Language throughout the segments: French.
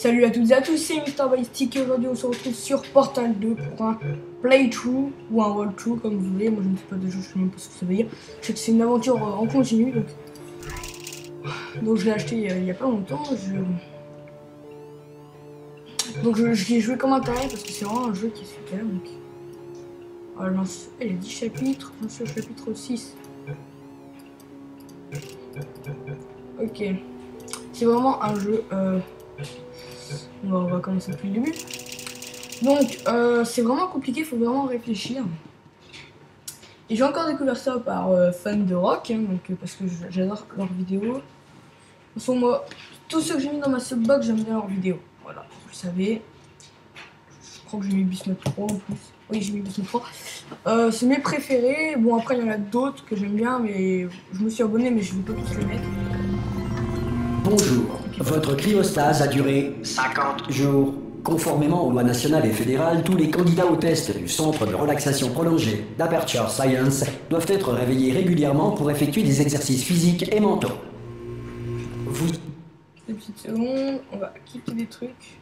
Salut à toutes et à tous, c'est Mister Ballistic et aujourd'hui on se retrouve sur Portal 2 pour un playthrough ou un walkthrough comme vous voulez. Moi je ne sais pas déjà, je sais même pas ce que ça veut dire. Je sais que c'est une aventure en continu donc je l'ai acheté il y a pas longtemps. Donc j'y ai joué comme un taré parce que c'est vraiment un jeu qui est super. Donc... Alors, il y a 10 chapitres, j'en suis au chapitre 6. Ok, c'est vraiment un jeu. On va commencer depuis le début. Donc, c'est vraiment compliqué, il faut vraiment réfléchir. Et j'ai encore découvert ça par fan de rock, hein, donc, parce que j'adore leurs vidéos. De toute façon, moi, tous ceux que j'ai mis dans ma subbox, j'aime bien leurs vidéos. Voilà, vous le savez. Je crois que j'ai mis Bismuth 3 en plus. Oui, j'ai mis Bismuth 3. C'est mes préférés. Bon, après, il y en a d'autres que j'aime bien, mais je me suis abonné, mais je ne vais pas tous les mettre. Bonjour. Votre cryostase a duré 50 jours. Conformément aux lois nationales et fédérales, tous les candidats au test du Centre de relaxation prolongée d'Aperture Science doivent être réveillés régulièrement pour effectuer des exercices physiques et mentaux. Vous... Des petites secondes, on va quitter des trucs.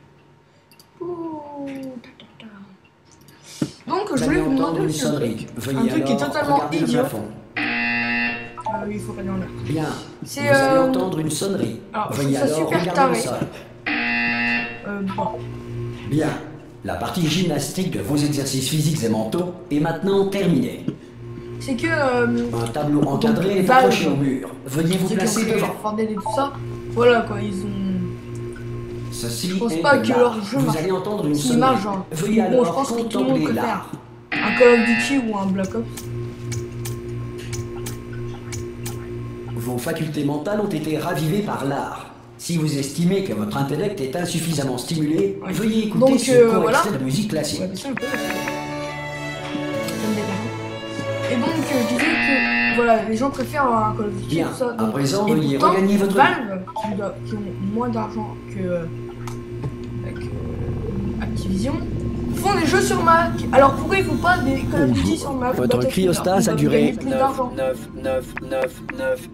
Donc je voulais vous demander une sonnerie. Un truc qui est totalement idiot. Ah oui, il faut regarder en l'air. Bien. Vous allez entendre une sonnerie. Alors, Veuillez je trouve ça alors super regarder le taré. sol. Bon. Bien. La partie gymnastique de vos exercices physiques et mentaux est maintenant terminée. C'est que un tableau encadré est accroché au mur. Veuillez vous placer devant. Et tout ça. Voilà quoi, ils ont... Ceci je pense est pas que leur jeu vous marche. allez entendre une sonnerie. sonnerie. Genre. Veuillez Bon, alors je pense que tout le monde contempler préfère l'art. un Call of Duty ou un Black Ops. Vos facultés mentales ont été ravivées par l'art. Si vous estimez que votre intellect est insuffisamment stimulé, veuillez écouter donc, ce court voilà. extrait de musique classique. Ouais, et donc je disais que voilà, les gens préfèrent un Call of Duty. Bien, tout ça, à présent et veuillez pourtant, regagner votre... Valve, qui ont moins d'argent que Activision, font des jeux sur Mac. Alors pourquoi il faut pas des Call of Duty sur Mac? Votre cryostase a duré plus d'argent.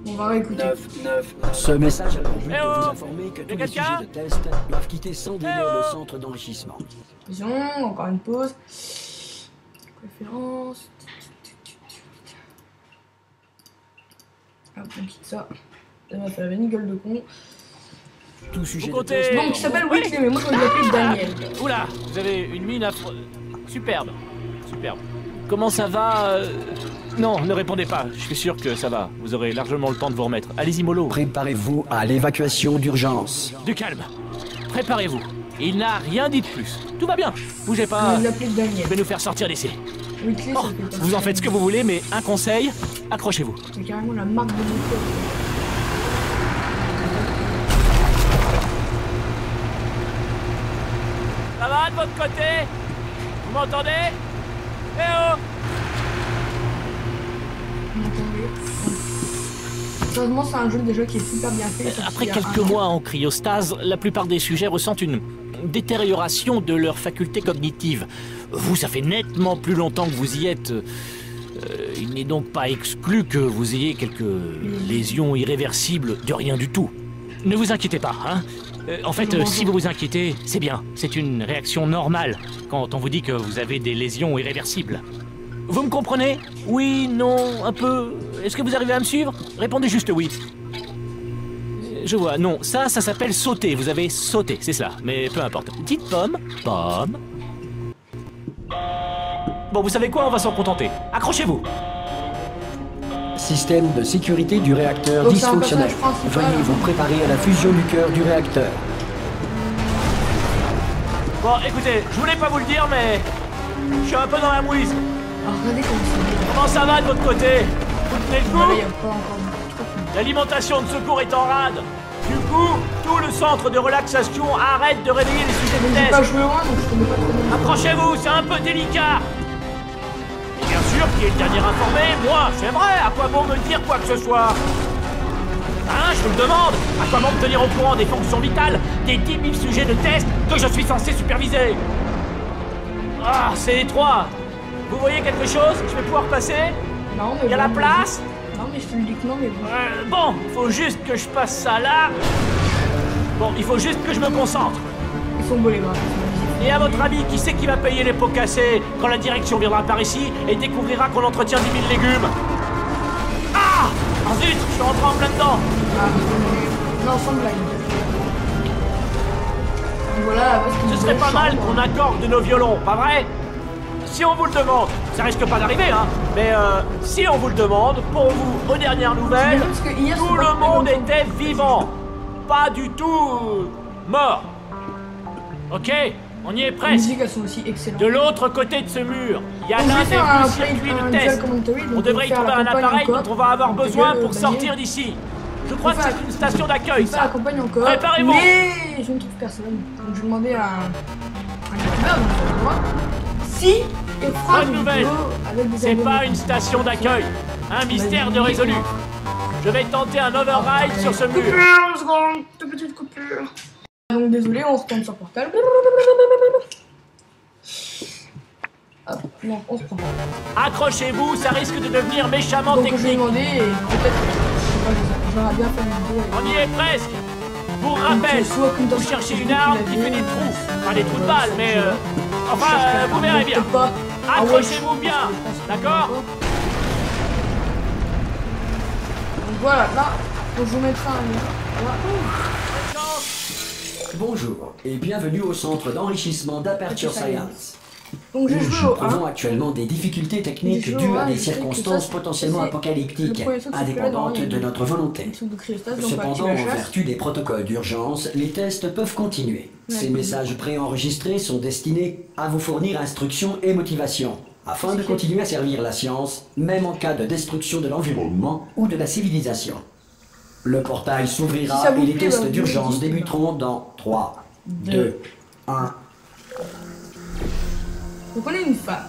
On va réécouter. Ce message a pour but de vous informer que tous les sujets de test doivent quitter sans délai le centre d'enrichissement. Encore une pause. Préférence. Hop, on quitte ça. Ça avait une gueule de con. Tout sujet de test. Donc il s'appelle Whitley, mais moi je l'appelle Daniel. Oula, vous avez une mine superbe. Superbe. Comment ça va Non, ne répondez pas. Je suis sûr que ça va. Vous aurez largement le temps de vous remettre. Allez-y, mollo. Préparez-vous à l'évacuation d'urgence. Du calme. Préparez-vous. Il n'a rien dit de plus. Tout va bien. Bougez pas. Je vais nous faire sortir d'ici. Whitley, Oh, vous en faites ce que vous voulez, mais un conseil, accrochez-vous. C'est carrément la marque de mon corps. Ça va de votre côté? Vous m'entendez? Eh oh! Vous m'entendez? Sérieusement, c'est un jeu déjà qui est super bien fait. Après quelques mois en cryostase, la plupart des sujets ressentent une détérioration de leurs facultés cognitives. Vous, ça fait nettement plus longtemps que vous y êtes. Il n'est donc pas exclu que vous ayez quelques lésions irréversibles de rien du tout. Ne vous inquiétez pas, hein? En fait, si vous vous inquiétez, c'est bien. C'est une réaction normale quand on vous dit que vous avez des lésions irréversibles. Vous me comprenez? Oui, non, un peu. Est-ce que vous arrivez à me suivre? Répondez juste oui. Je vois, non, ça s'appelle sauter. Vous avez sauté, c'est cela. Mais peu importe. Dites pomme, pomme. Bon, vous savez quoi? On va s'en contenter. Accrochez-vous. Système de sécurité du réacteur dysfonctionnel. Veuillez vous préparer à la fusion du cœur du réacteur. Bon, écoutez, je voulais pas vous le dire, mais je suis un peu dans la mouise. Regardez comment ça va de votre côté? Vous tenez le coup? encore L'alimentation de secours est en rade. Du coup, tout le centre de relaxation arrête de réveiller les sujets de test. Pas joué loin, donc je connais pas trop bien. Approchez-vous, c'est un peu délicat. Et bien sûr, qui est le dernier informé? Moi, c'est vrai. À quoi bon me dire quoi que ce soit? Hein, je vous le demande. À quoi bon me tenir au courant des fonctions vitales des 10 000 sujets de test que je suis censé superviser? Ah, c'est étroit. Vous voyez quelque chose? Je vais pouvoir passer? Non, mais il y a la place? Non, mais je te le dis que non, mais bon, faut juste que je passe ça là. Bon, il faut juste que je me concentre. Ils sont beaux les graphismes. Et à votre avis, qui c'est qui va payer les pots cassés quand la direction viendra par ici et découvrira qu'on entretient 10 000 légumes? Ah! Zut, je suis rentré en plein dedans. Ah, non, sans blague. Donc voilà, parce que Ce serait pas mal qu'on accorde de nos violons, pas vrai? Si on vous le demande, ça risque pas d'arriver, hein, mais si on vous le demande, pour vous, aux dernières nouvelles, parce que hier, tout le monde était vivant. Pas du tout mort. Ok? On y est Les presque. musiques, elles sont aussi excellentes. De l'autre côté de ce mur, il y a Donc, je l'un vais des faire un vieux circuits de test. On devrait y trouver un appareil dont on va avoir besoin pour sortir d'ici. Je crois que c'est une station d'accueil, Ça ça. accompagne encore. Préparez-vous. Mais je ne trouve personne. Donc je vais demander à un youtubeur, donc c'est moi, si il fera Bonne une nouvelle. vidéo avec des C'est abonnés. pas une station d'accueil. Un mystère de résolu. Je vais tenter un override sur ce mur. Coupure, une seconde, toute petite coupure. Donc désolé, on retourne sur Portal. Hop, non, on se prend. Accrochez-vous, ça risque de devenir méchamment Donc je vais technique. demander et peut-être, je sais pas, j'aurais bien fait une vidéo. On y est presque. Pour rappel, soit qu'une vous danse cherchez qui une arme la qui vie, fait des trous. Pas des trous de ouais, balles, mais enfin, vous verrez bien. Pas. Accrochez-vous bien, d'accord? Donc voilà, là, donc je vous mettrai un lien. Voilà. Bonjour et bienvenue au centre d'enrichissement d'Aperture Science. Donc j'ai Nous joué au 1. éprouvons actuellement des difficultés techniques J'ai joué dues au à un, des je sais que circonstances ça, potentiellement c'est apocalyptiques, le premier saut que tu fais là, indépendantes normalement, de notre volonté. Une soupe de cristal, donc on va Cependant, activer en la chasse. vertu des protocoles d'urgence, les tests peuvent continuer. Ces Ouais. messages préenregistrés sont destinés à vous fournir instruction et motivation, afin de continuer à servir la science, même en cas de destruction de l'environnement ou de la civilisation. Le portail Si s'ouvrira ça vous et les plaît, tests bah, d'urgence vous me dites. débuteront dans 3, 2, 1. Donc on est une femme.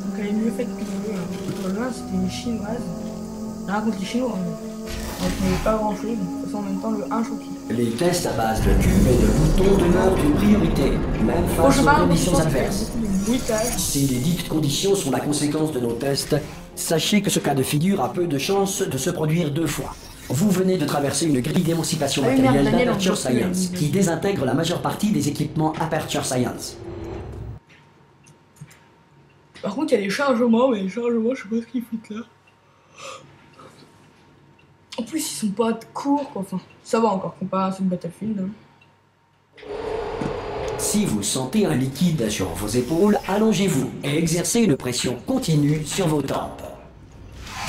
Donc elle est mieux faite que le 1. Dans le 1 c'était une chinoise. Rien contre les chinois. Hein. Donc il n'y avait pas grand chose. De toute façon en même temps le 1 choqué. Les tests à base de cubes et de boutons demeurent une priorité, même face aux conditions adverses. Si les dites conditions sont la conséquence de nos tests, sachez que ce cas de figure a peu de chances de se produire 2 fois. Vous venez de traverser une grille d'émancipation Ah oui, merde, matérielle Daniel, d'Aperture on peut plus Science, réaliser. qui désintègre la majeure partie des équipements Aperture Science. Par contre il y a des chargements, mais les chargements je sais pas ce qu'ils foutent là. En plus ils sont pas courts quoi. Enfin ça va encore comparé à ceux de Battlefield. Hein. Si vous sentez un liquide sur vos épaules, allongez-vous et exercez une pression continue sur vos tempes.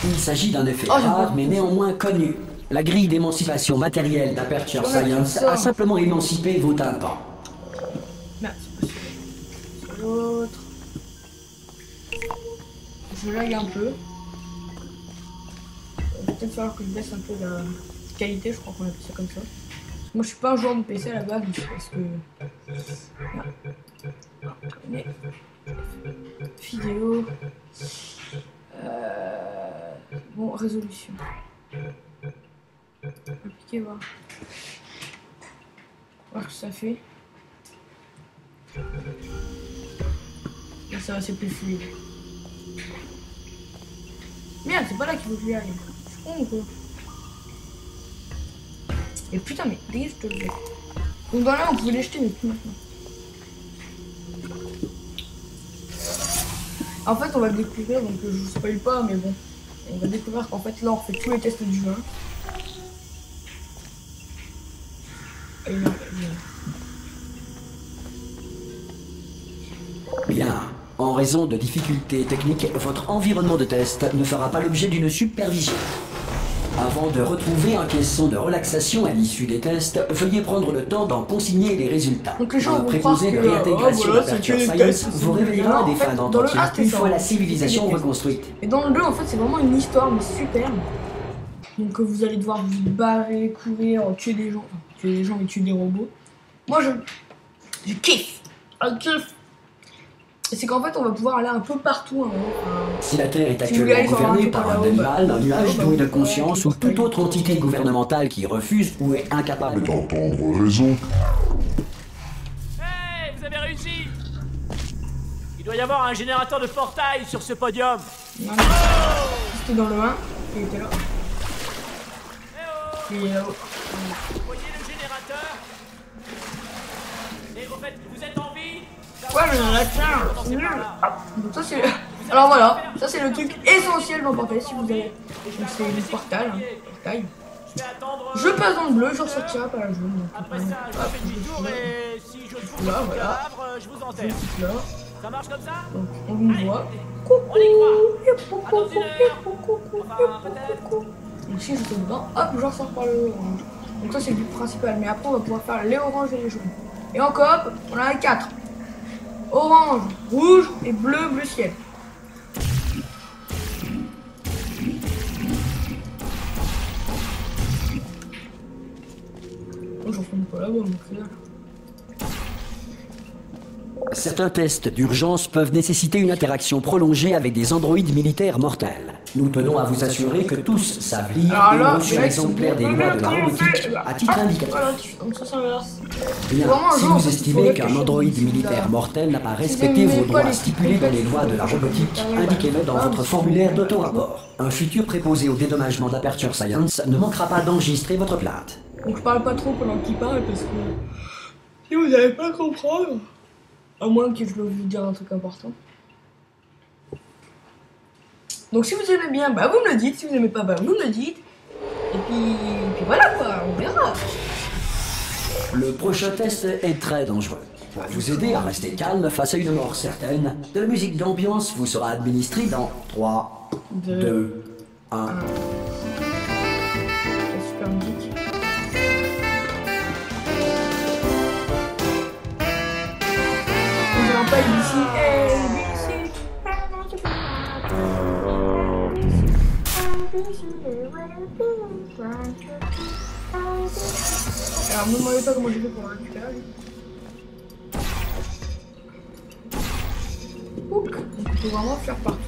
Il s'agit d'un effet Oh, j'ai rare pas mais compris. néanmoins connu. La grille d'émancipation matérielle d'Aperture Ouais, Science c'est ça. a simplement émancipé vos tympans. Merde, c'est pas celui-là. C'est l'autre. Je lag un peu. Il va peut-être falloir que je baisse un peu la qualité, je crois qu'on appelle ça comme ça. Moi je suis pas un joueur de PC à la base, parce que... Mais... Vidéo... Bon, résolution. Appliquer, voir. Voir ce que ça fait. Là ça va, c'est plus fluide. Merde, c'est pas là qu'il faut que j'y aille. Je suis con ou quoi? Et putain, mais dégage, je te le dis. Donc dans là, on pouvait les jeter, mais plus maintenant. En fait, on va le découvrir, donc je vous spoil pas, mais bon. On va découvrir qu'en fait, là, on fait tous les tests du jeu. Et non, Bien. En raison de difficultés techniques, votre environnement de test ne fera pas l'objet d'une supervision. Avant de retrouver un caisson de relaxation à l'issue des tests, veuillez prendre le temps d'en consigner les résultats. Donc les gens Un vont préposé de croire que, réintégration voilà, c'est d'Aperture que les Science tests, vous c'est révélera bien. des En fait, fins dans le d'entretien 1, c'était une ça. fois la C'était civilisation des tests. reconstruite. Et dans le 2, en fait, c'est vraiment une histoire, mais super. Donc vous allez devoir vous barrer, courir, tuer des gens. Enfin, tuer des gens, mais tuer des robots. Moi, je kiffe. Je kiffe. Et c'est qu'en fait, on va pouvoir aller un peu partout. Hein. Si la Terre est Si vous voulez aller actuellement faire un gouvernée tour par un là-haut, animal, un nuage bah, doué de bah, conscience ou bah, toute autre entité gouvernementale qui refuse ou est incapable D'entendre raison. Hey, vous avez réussi! Il doit y avoir un générateur de portail sur ce podium. Non, non. C'était dans le 1, il était là. Eh oh! Il est là-haut. Voyez le générateur? Et refaites Vous êtes en vie? Ouais, mais la tiens, c'est nul. Donc ça c'est... Alors voilà, ça c'est le truc essentiel dans Portail. Si vous avez... Donc c'est le portal, hein, portail. Je passe dans le bleu, je ressortirai par la jaune. Donc, Après ça, je fais demi-tour et si je trouve là, le voilà. cadavre, je vous enterre. Là. Ça marche comme ça? Donc on me voit. Coucou. Ici je suis dedans, hop, je ressors par le orange. Donc ça c'est le but principal, mais après on va pouvoir faire les oranges et les jaunes. Et en coop, on en a 4. Orange, rouge et bleu, bleu ciel. Oh, j'en prends pas là-bas, mon frère. Certains tests d'urgence peuvent nécessiter une interaction prolongée avec des androïdes militaires mortels. Nous tenons à vous assurer que tous savent lire Alors et là, ont sur l'exemplaire des lois de la robotique à titre indicatif. Voilà, donc ça s'inverse. Bien, Vraiment un si jeu, en vous fait, estimez faut qu'un réfléchir. androïde Si vous militaire avez- mortel n'a pas Si respecté vous vos n'aimez pas droits les stipulés dans les lois de la robotique, indiquez-le dans votre formulaire d'auto-rapport. Un futur préposé au dédommagement d'Aperture Science ne manquera pas d'enregistrer votre plainte. Donc je parle pas trop pendant qu'il parle parce que si vous n'allez pas comprendre, à moins que je dois vous dire un truc important. Donc si vous aimez bien, bah vous me le dites. Si vous n'aimez pas, bah vous me le dites. Et puis voilà quoi, on verra. Le prochain test est très dangereux. Pour vous aider à rester calme face à une mort certaine, de la musique d'ambiance vous sera administrée dans 3, 2, 1. C'est super musique. On dirait pas ici. Alors, ne me demandez pas comment j'ai fait pour le récupérer. Donc, il faut vraiment faire partout.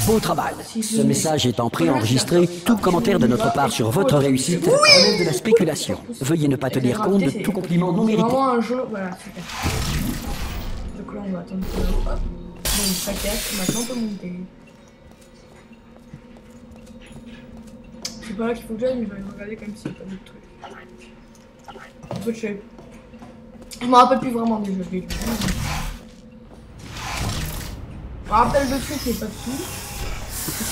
Beau travail. Ce message étant préenregistré, tout commentaire de notre part sur votre réussite relève de la spéculation. Veuillez ne pas tenir compte de tout compliment non C'est mérité. vraiment un jeu, voilà, super. Donc là, on va attendre que hop. Bon, ça casse, maintenant on peut monter. C'est pas là qu'il faut que j'aille, mais je vais regarder comme s'il n'y a pas d'autres trucs. En fait, je me rappelle plus vraiment des jeux. Je me rappelle de trucs, mais pas de tout.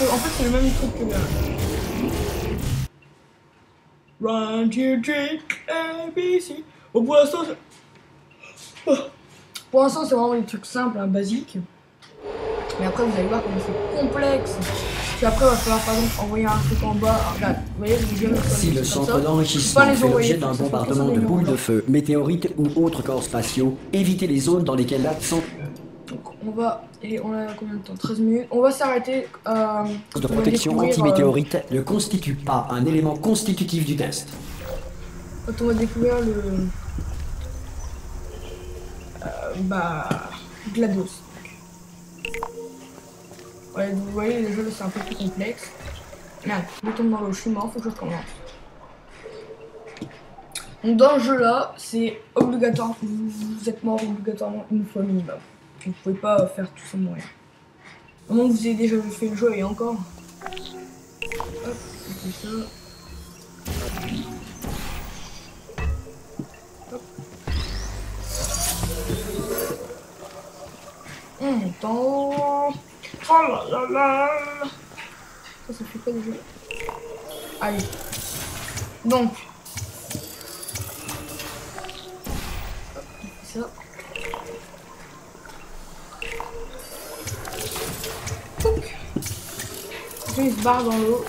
En fait, c'est le même truc que là. 1, 2, 3, ABC. Bon, pour l'instant, c'est vraiment des trucs simples, hein, basiques. Mais après, vous allez voir comment c'est complexe. Puis après, il va falloir par exemple envoyer un truc en bas. Regarde, vous voyez, vous voyez Si le centre d'enrichissement fait l'objet d'un bombardement de boules de feu, météorites ou autres corps spatiaux, évitez les zones dans lesquelles l'accent Donc on va, et on a combien de temps? 13 minutes. On va s'arrêter. de protection anti-météorite ne constitue pas un élément constitutif du test. Quand on va découvrir le... GLaDOS. Ouais, vous voyez, le jeu c'est un peu plus complexe. Merde, je tombe dans l'eau, je suis mort, faut que je recommence. Donc dans le jeu là, c'est obligatoire, vous êtes mort obligatoirement une fois minimum. Vous pouvez pas faire tout ça mourir. Au moment que vous avez déjà fait le jeu et encore. Hop, on fait ça. Hop. On monte en haut. Oh là là là. Ça fait quoi déjà? Allez. Donc. Hop, on fait ça. Après, il se barre dans l'eau.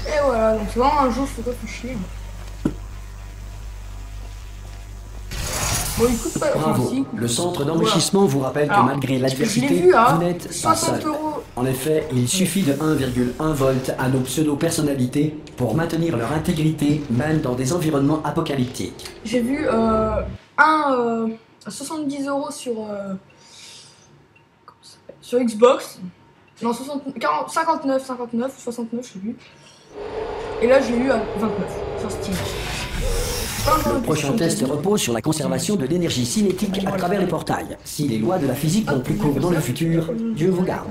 Et voilà, donc c'est vraiment un jeu, faut pas réfléchir. Bon, il coûte pas. Bravo. Enfin, si, il coûte. Le centre d'enrichissement vous rappelle Alors, que malgré l'adversité, je l'ai vu à vous n'êtes pas 60 seul. €. En effet, il suffit de 1,1 volt à nos pseudo-personnalités pour maintenir leur intégrité, même dans des environnements apocalyptiques. J'ai vu à 70 € sur Xbox. Non, 59, 69, je sais plus. Et là, j'ai eu à 29 sur Steam. Le prochain test repose sur la conservation de l'énergie cinétique à travers les portails. Si les lois de la physique vont plus court dans le futur, Dieu vous garde.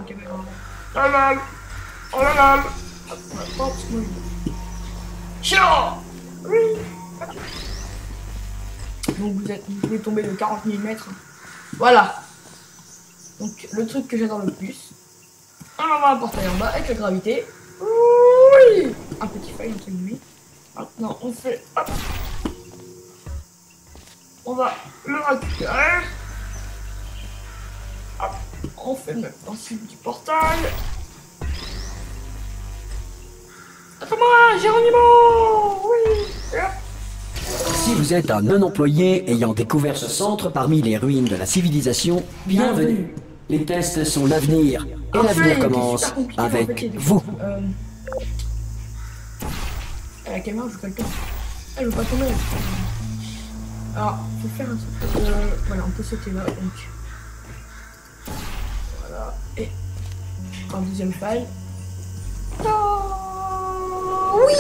Oh là là. Oh là là. donc vous pouvez tomber de 40 000 mètres. Voilà. Donc le truc que j'adore le plus. On envoie un portail en bas avec la gravité. Oui, un petit fail entre guillemets. Maintenant on fait, hop. On va le récupérer. Hop. On fait le même principe du portail. Attends-moi, Géronimo. Oui. Et hop. Si vous êtes un non-employé ayant découvert ce centre parmi les ruines de la civilisation, bienvenue. Les tests sont l'avenir, et l'avenir commence avec vous. La caméra joue quelqu'un. Elle veut pas tomber. Alors, faut faire un truc. Voilà, on peut sauter là, donc. Voilà, et un deuxième faille. Oh, oui.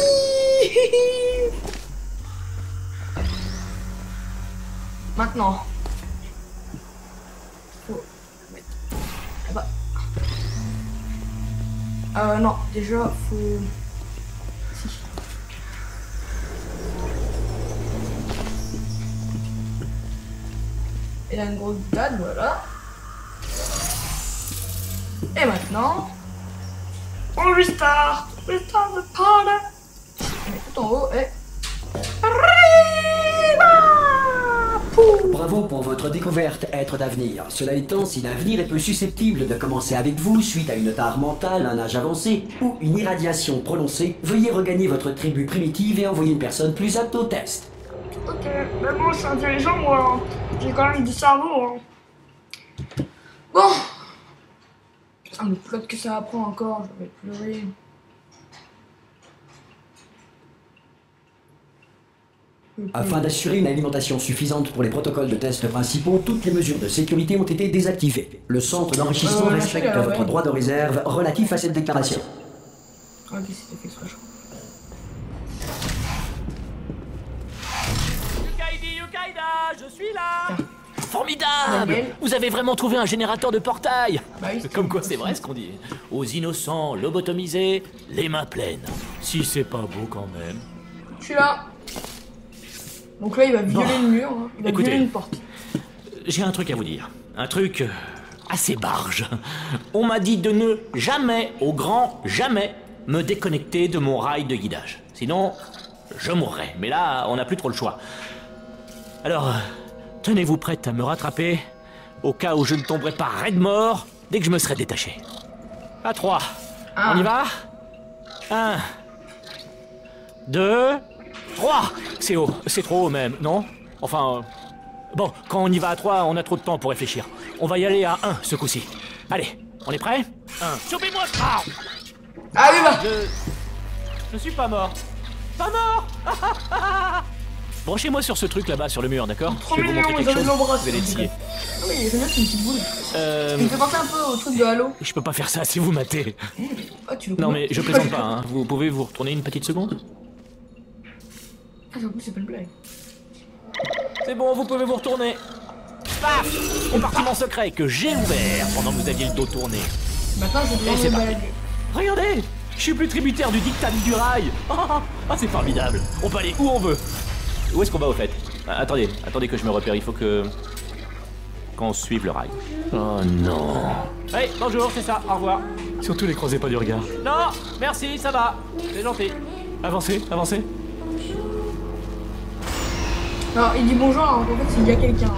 Maintenant, faut mettre là-bas. Non, déjà, faut... Si. Et là, une grosse boutade, voilà. Et maintenant, on restart. Restart the party. On met tout en haut et... Bravo pour votre découverte, être d'avenir. Cela étant, si l'avenir est peu susceptible de commencer avec vous suite à une tare mentale, un âge avancé ou une irradiation prononcée, veuillez regagner votre tribu primitive et envoyer une personne plus apte au test. Ok, mais moi je suis intelligent, moi. J'ai quand même du cerveau. Hein. Bon. Ah, mais peut-être que ça apprend encore, je vais pleurer. Afin d'assurer une alimentation suffisante pour les protocoles de tests principaux, toutes les mesures de sécurité ont été désactivées. Le centre d'enrichissement respecte votre droit de réserve relatif à cette déclaration. Ok, c'était fait exprès, je crois. Yukaida, je suis là. Tiens. Formidable. Daniel. Vous avez vraiment trouvé un générateur de portail. Bah oui, Comme quoi c'est vrai ce qu'on dit. Aux innocents, lobotomisés, les mains pleines. Si c'est pas beau quand même. Je suis là. Donc là, il va violer Bon. le mur, hein. Il va Écoutez. violer une porte. J'ai un truc à vous dire. Un truc assez barge. On m'a dit de ne jamais, au grand jamais, me déconnecter de mon rail de guidage. Sinon, je mourrais. Mais là, on n'a plus trop le choix. Alors, tenez-vous prête à me rattraper, au cas où je ne tomberai pas raide mort dès que je me serai détaché. À 3. Ah. On y va 1, 2, 3. C'est haut, c'est trop haut même, non? Enfin, bon, quand on y va à 3, on a trop de temps pour réfléchir. On va y aller à 1 ce coup-ci. Allez, on est prêt? 1. Chopez-moi ce crabe. Ah oui, bah. Je suis pas mort. Pas mort. Branchez-moi sur ce truc là-bas, sur le mur, d'accord? Trop Je vais vous mignon, montrer ils ont quelque des chose. bras. Vous allez le scier. Ah oui, j'aime bien, c'est une petite boule. Il me fait penser un peu au truc de Halo. Je peux pas faire ça si vous matez. Ah, tu le Non vois. mais je plaisante pas, hein. Vous pouvez vous retourner une petite seconde? Ah, j'avoue, c'est pas une blague. C'est bon, vous pouvez vous retourner. Paf! Compartiment secret que j'ai ouvert pendant que vous aviez le dos tourné. Maintenant, je vais Et c'est me parti. balader. Regardez! Je suis plus tributaire du diktat du rail. Ah, c'est formidable. On peut aller où on veut. Où est-ce qu'on va au fait? Ah, attendez que je me repère. Il faut qu'on suive le rail. Oh non. Hey, bonjour, c'est ça. Au revoir. Surtout les croisez pas du regard. Non, merci, ça va. C'est gentil. Avancez. Alors, il dit bonjour, alors qu'en fait, il y a quelqu'un.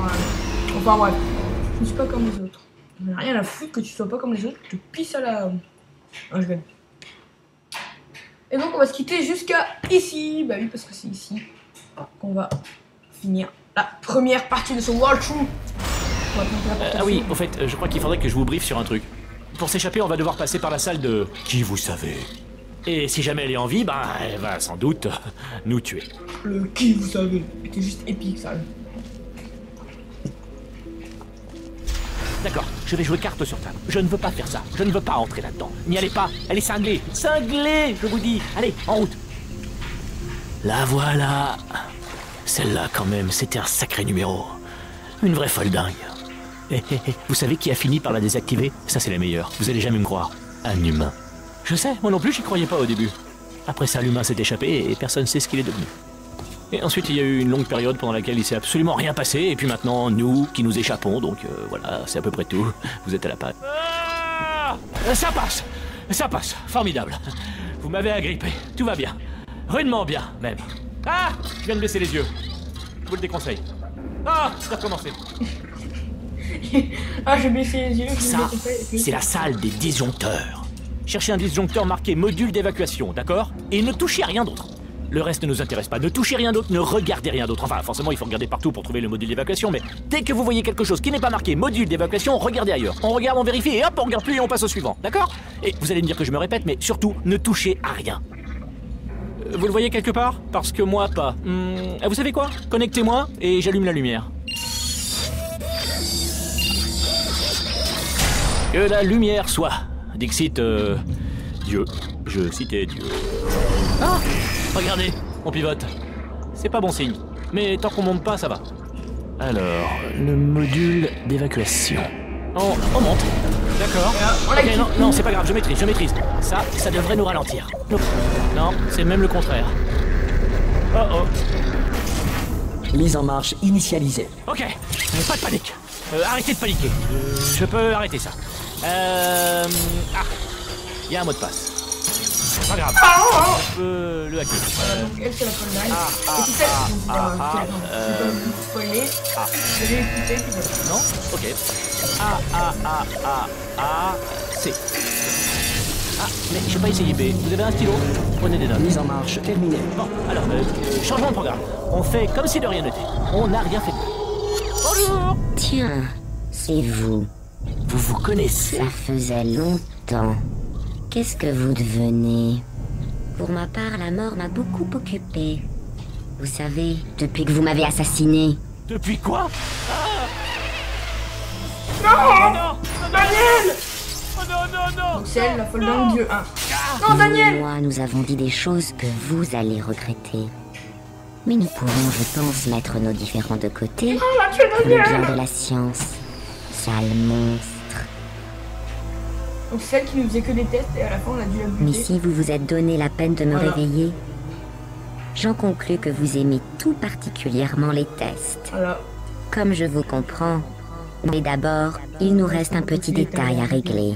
Enfin, bref. Je ne suis pas comme les autres. J'en ai rien à foutre que tu sois pas comme les autres. Je te pisse à la. Ah, je gagne. Et donc, on va se quitter jusqu'à ici. Bah oui, parce que c'est ici qu'on va finir la première partie de ce walkthrough. On va tenter la portation. Ah oui, au fait, je crois qu'il faudrait que je vous briefe sur un truc. Pour s'échapper, on va devoir passer par la salle de... Qui vous savez. Et si jamais elle est en vie, ben, elle va sans doute nous tuer. Le qui, vous savez, était juste épique, ça. D'accord, je vais jouer carte sur table. Je ne veux pas faire ça. Je ne veux pas entrer là-dedans. N'y allez pas. Elle est cinglée. Cinglée, je vous dis. Allez, en route. La voilà. Celle-là, quand même, c'était un sacré numéro. Une vraie folle dingue. Vous savez qui a fini par la désactiver? Ça, c'est la meilleure. Vous allez jamais me croire. Un humain. Je sais, moi non plus, j'y croyais pas au début. Après ça, l'humain s'est échappé et personne ne sait ce qu'il est devenu. Et ensuite, il y a eu une longue période pendant laquelle il s'est absolument rien passé, et puis maintenant, nous qui nous échappons, donc voilà, c'est à peu près tout. Vous êtes à la patte. Ah, ça passe, formidable. Vous m'avez agrippé, tout va bien. Rudement bien, même. Ah, je viens de baisser les yeux. Je vous le déconseille. Ah, c'est recommencé. Ah, j'ai baissé les yeux. Ça, c'est la salle des disjoncteurs. Cherchez un disjoncteur marqué module d'évacuation, d'accord? Et ne touchez à rien d'autre. Le reste ne nous intéresse pas. Ne touchez rien d'autre, ne regardez rien d'autre. Enfin, forcément, il faut regarder partout pour trouver le module d'évacuation, mais dès que vous voyez quelque chose qui n'est pas marqué module d'évacuation, regardez ailleurs. On regarde, on vérifie, et hop, on regarde plus et on passe au suivant, d'accord? Et vous allez me dire que je me répète, mais surtout, ne touchez à rien. Vous le voyez quelque part? Parce que moi, pas. Vous savez quoi? Connectez-moi et j'allume la lumière. Que la lumière soit. Dixit, Dieu. Je citais Dieu. Ah! Regardez, on pivote. C'est pas bon signe. Mais tant qu'on monte pas, ça va. Alors, le module d'évacuation. On monte. D'accord. Ok, non, c'est pas grave, je maîtrise. Ça devrait nous ralentir. Non, c'est même le contraire. Oh. Mise en marche initialisée. Ok, pas de panique. Arrêtez de paniquer. Je peux arrêter ça. Il y a un mot de passe. Pas grave. Je peux le hacker. Voilà, donc elle c'est la folle line. Et tout ça, c'est comme vous spoiler. Je vais écouter puis voilà. Non? Ok. C. Ah, mais j'ai pas essayé B. Vous avez un stylo? Prenez des notes. Mise en marche terminée. Bon, alors, changement de programme. On fait comme si de rien n'était. On n'a rien fait de mal. Bonjour! Tiens, c'est vous. Vous vous connaissez? Ça faisait longtemps. Qu'est-ce que vous devenez? Pour ma part, la mort m'a beaucoup occupée. Vous savez, depuis que vous m'avez assassiné. Depuis quoi? Non, Daniel! Oh non! donc c'est elle la folle line Dieu 1. Non, Daniel! Moi, nous avons dit des choses que vous allez regretter. Mais nous pourrons, je pense, mettre nos différends de côté On a tué pour le Daniel! bien de la science. Sale monstre. Donc c'est elle qui nous faisait que des tests et à la fin on a dû la Mais buter. si vous vous êtes donné la peine de me Voilà. réveiller, j'en conclus que vous aimez tout particulièrement les tests. Voilà. Comme je vous comprends. Mais d'abord, il nous reste un petit détail à régler.